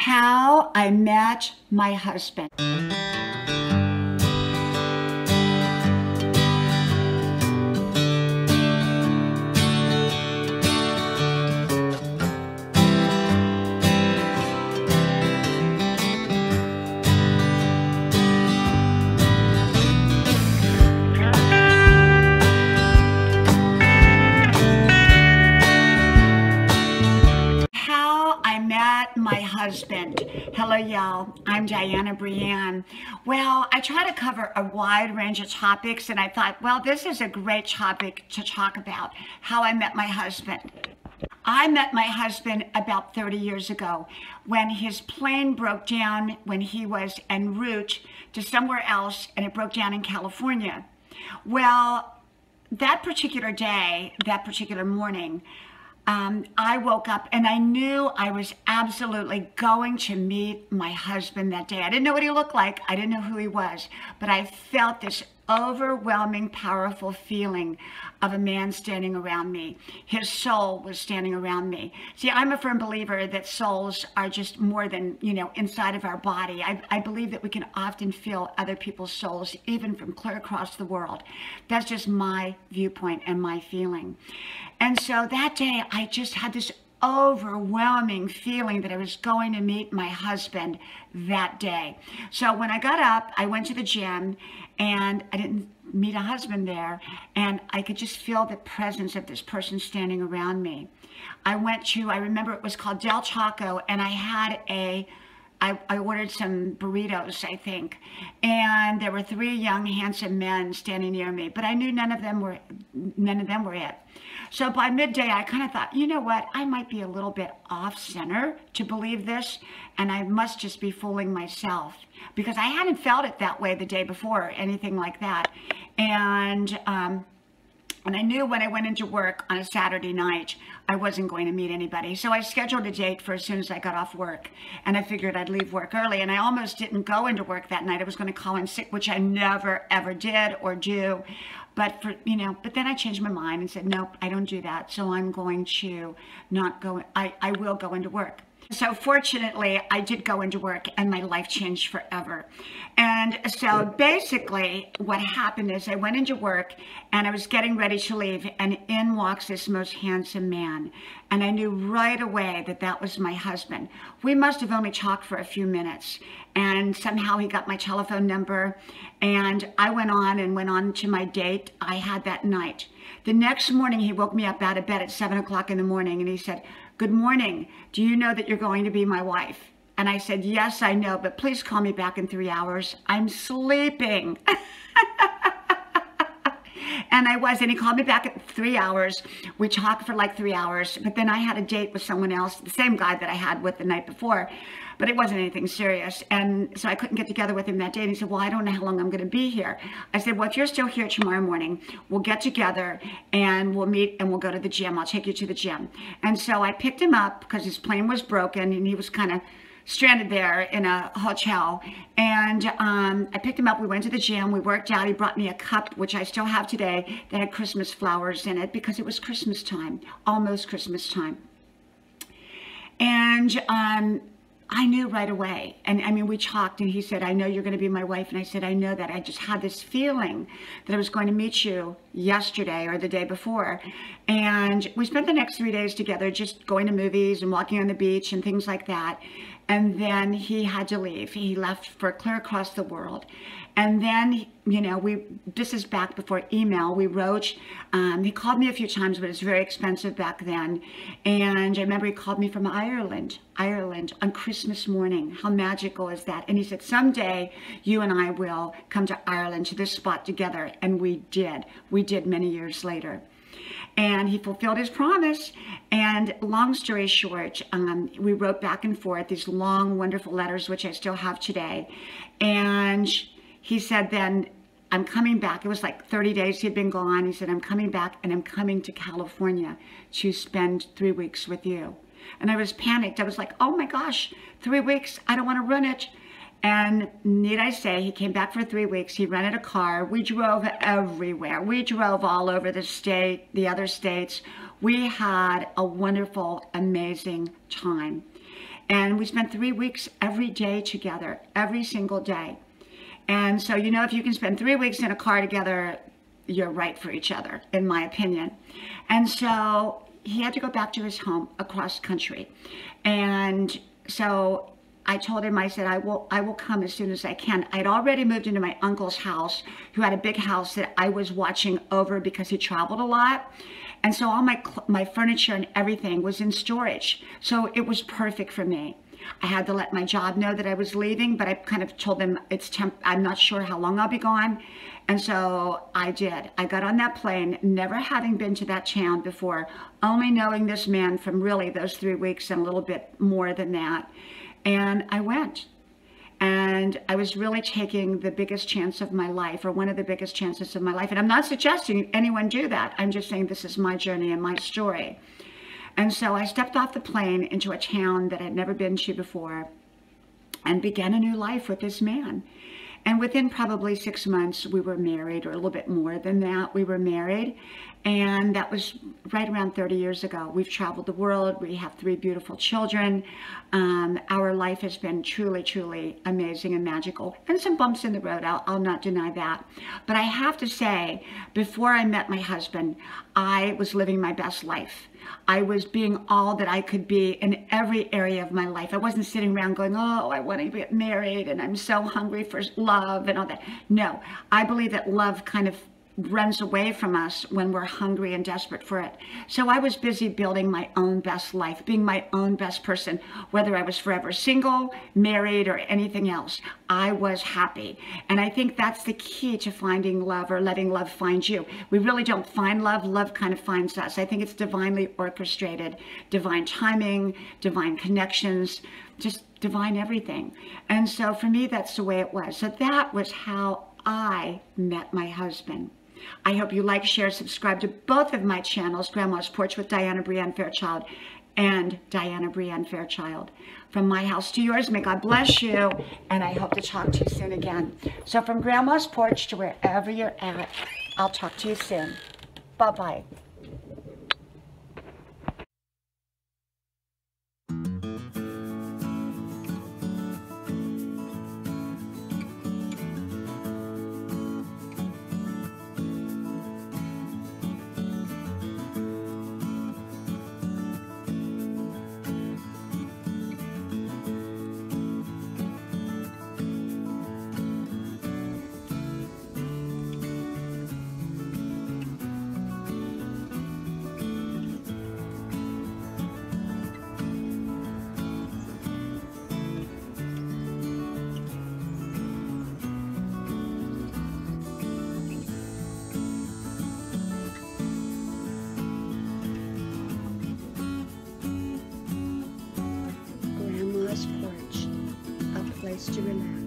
How I Met My Husband. My husband. Hello, y'all. I'm Diana Brianne. Well, I try to cover a wide range of topics, and I thought, well, this is a great topic to talk about, how I met my husband. I met my husband about 30 years ago when his plane broke down when he was en route to somewhere else, and it broke down in California. Well, that particular day, that particular morning, I woke up and I knew I was absolutely going to meet my husband that day. I didn't know what he looked like. I didn't know who he was, but I felt this overwhelming, powerful feeling of a man standing around me. His soul was standing around me. See, I'm a firm believer that souls are just more than, inside of our body. I believe that we can often feel other people's souls, even from clear across the world. That's just my viewpoint and my feeling. And so that day, I just had this overwhelming feeling that I was going to meet my husband that day. So when I got up, I went to the gym, and I didn't meet a husband there, and I could just feel the presence of this person standing around me. I remember it was called Del Taco, and I ordered some burritos, I think, and there were 3 young, handsome men standing near me, but I knew none of them were it. So by midday, I kind of thought, you know what, I might be a little bit off-center to believe this, and I must just be fooling myself, because I hadn't felt it that way the day before, or anything like that. And I knew when I went into work on a Saturday night, I wasn't going to meet anybody. So I scheduled a date for as soon as I got off work. And I figured I'd leave work early. And I almost didn't go into work that night. I was going to call in sick, which I never, ever did or do. But but then I changed my mind and said, nope, I don't do that. So I'm going to not go. I will go into work. So fortunately, I did go into work, and my life changed forever. And so basically what happened is I went into work, and I was getting ready to leave, and in walks this most handsome man. And I knew right away that that was my husband. We must have only talked for a few minutes, and somehow he got my telephone number, and I went on to my date I had that night. The next morning, he woke me up out of bed at 7 o'clock in the morning, and he said, "Good morning. Do you know that you're going to be my wife?" And I said, "Yes, I know, but please call me back in 3 hours. I'm sleeping." And I was, and he called me back at 3 hours. We talked for like 3 hours, but then I had a date with someone else, the same guy that I had with the night before, but it wasn't anything serious. And so I couldn't get together with him that day. And he said, "Well, I don't know how long I'm going to be here." I said, "Well, if you're still here tomorrow morning, we'll get together and we'll meet and we'll go to the gym. I'll take you to the gym." And so I picked him up because his plane was broken and he was kind of stranded there in a hotel. And I picked him up. We went to the gym. We worked out. He brought me a cup, which I still have today, that had Christmas flowers in it because it was Christmas time, almost Christmas time. And I knew right away. And I mean, we talked, and he said, "I know you're going to be my wife." And I said, "I know that. I just had this feeling that I was going to meet you yesterday or the day before." And we spent the next 3 days together, just going to movies and walking on the beach and things like that. And then he had to leave. He left for clear across the world. And then, this is back before email. We wrote, he called me a few times, but it was very expensive back then. And I remember he called me from Ireland on Christmas morning. How magical is that? And he said, "Someday you and I will come to Ireland, to this spot together." And we did. We did many years later. And he fulfilled his promise. And long story short, we wrote back and forth these long, wonderful letters, which I still have today. And he said then, "I'm coming back." It was like 30 days he had been gone. He said, "I'm coming back, and I'm coming to California to spend 3 weeks with you." And I was panicked. I was like, "Oh my gosh, 3 weeks. I don't want to run it." And need I say, he came back for 3 weeks. He rented a car. We drove everywhere. We drove all over the state, the other states. We had a wonderful, amazing time. And we spent 3 weeks every day together, every single day. And so, you know, if you can spend 3 weeks in a car together, you're right for each other, in my opinion. And so he had to go back to his home across country. And so I told him, I said, I will come as soon as I can. I'd already moved into my uncle's house, who had a big house that I was watching over because he traveled a lot. And so all my furniture and everything was in storage. So it was perfect for me. I had to let my job know that I was leaving, but I kind of told them I'm not sure how long I'll be gone. And so I did. I got on that plane, never having been to that town before, only knowing this man from really those 3 weeks and a little bit more than that. And I went. And I was really taking the biggest chance of my life, or one of the biggest chances of my life. And I'm not suggesting anyone do that. I'm just saying this is my journey and my story. And so I stepped off the plane into a town that I'd never been to before and began a new life with this man. And within probably 6 months, we were married, or a little bit more than that, we were married. And that was right around 30 years ago. We've traveled the world. We have 3 beautiful children. Our life has been truly, truly amazing and magical. And some bumps in the road, I'll not deny that. But I have to say, before I met my husband, I was living my best life. I was being all that I could be in every area of my life. I wasn't sitting around going, oh, I want to get married and I'm so hungry for love and all that. No, I believe that love kind of runs away from us when we're hungry and desperate for it. So I was busy building my own best life, being my own best person, whether I was forever single, married, or anything else. I was happy. And I think that's the key to finding love, or letting love find you. We really don't find love. Love kind of finds us. I think it's divinely orchestrated, divine timing, divine connections, just divine everything. And so for me, that's the way it was. So that was how I met my husband. I hope you like, share, subscribe to both of my channels, Grandma's Porch with Diana Brianne Fairchild and Diana Brianne Fairchild. From my house to yours, may God bless you, and I hope to talk to you soon again. So from Grandma's Porch to wherever you're at, I'll talk to you soon. Bye-bye. Porch, a place to relax.